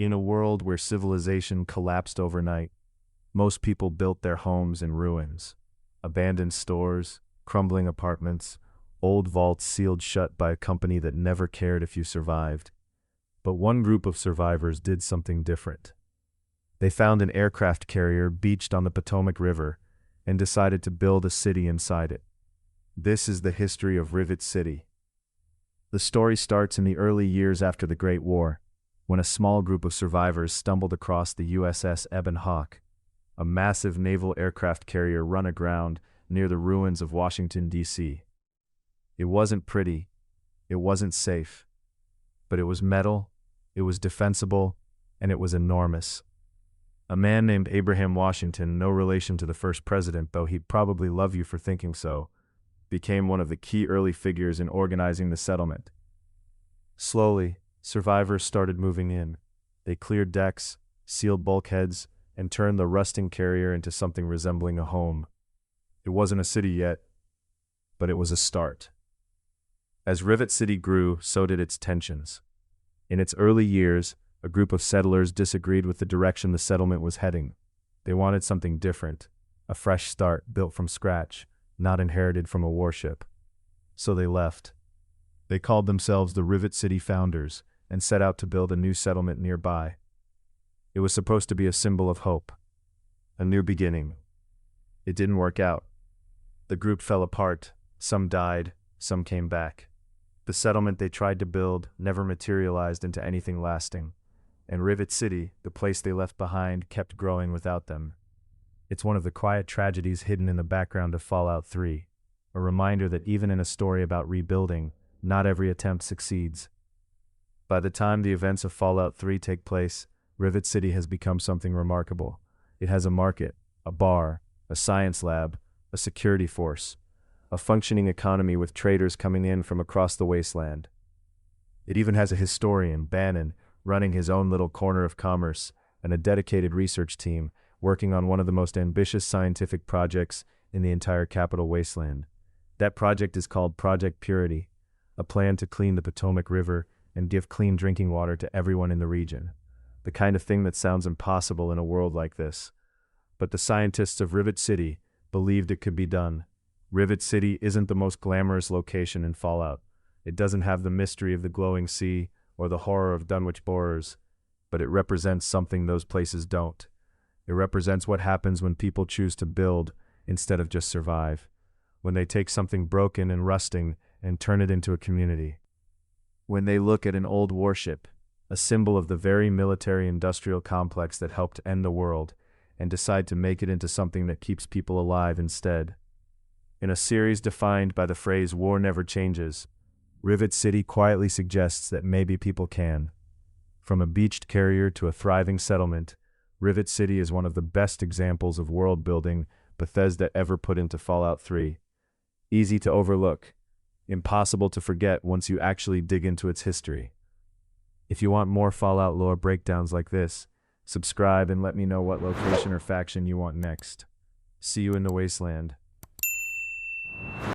In a world where civilization collapsed overnight, most people built their homes in ruins. Abandoned stores, crumbling apartments, old vaults sealed shut by a company that never cared if you survived. But one group of survivors did something different. They found an aircraft carrier beached on the Potomac River and decided to build a city inside it. This is the history of Rivet City. The story starts in the early years after the Great War, when a small group of survivors stumbled across the USS Ebon Hawk, a massive naval aircraft carrier run aground near the ruins of Washington, D.C. It wasn't pretty, it wasn't safe, but it was metal, it was defensible, and it was enormous. A man named Abraham Washington, no relation to the first president, though he'd probably love you for thinking so, became one of the key early figures in organizing the settlement. Slowly, survivors started moving in. They cleared decks, sealed bulkheads, and turned the rusting carrier into something resembling a home. It wasn't a city yet, but it was a start. As Rivet City grew, so did its tensions. In its early years, a group of settlers disagreed with the direction the settlement was heading. They wanted something different, a fresh start built from scratch, not inherited from a warship. So they left. They called themselves the Rivet City Founders and set out to build a new settlement nearby. It was supposed to be a symbol of hope, a new beginning. It didn't work out. The group fell apart, some died, some came back. The settlement they tried to build never materialized into anything lasting, and Rivet City, the place they left behind, kept growing without them. It's one of the quiet tragedies hidden in the background of Fallout 3, a reminder that even in a story about rebuilding, not every attempt succeeds. By the time the events of Fallout 3 take place, Rivet City has become something remarkable. It has a market, a bar, a science lab, a security force, a functioning economy with traders coming in from across the Wasteland. It even has a historian, Bannon, running his own little corner of commerce, and a dedicated research team working on one of the most ambitious scientific projects in the entire capital Wasteland. That project is called Project Purity, a plan to clean the Potomac River and give clean drinking water to everyone in the region. The kind of thing that sounds impossible in a world like this. But the scientists of Rivet City believed it could be done. Rivet City isn't the most glamorous location in Fallout. It doesn't have the mystery of the glowing sea or the horror of Dunwich borers, but it represents something those places don't. It represents what happens when people choose to build instead of just survive, when they take something broken and rusting and turn it into a community. When they look at an old warship, a symbol of the very military-industrial complex that helped end the world, and decide to make it into something that keeps people alive instead. In a series defined by the phrase "war never changes," Rivet City quietly suggests that maybe people can. From a beached carrier to a thriving settlement, Rivet City is one of the best examples of world building Bethesda ever put into Fallout 3. Easy to overlook, impossible to forget once you actually dig into its history. If you want more Fallout lore breakdowns like this, subscribe and let me know what location or faction you want next. See you in the Wasteland.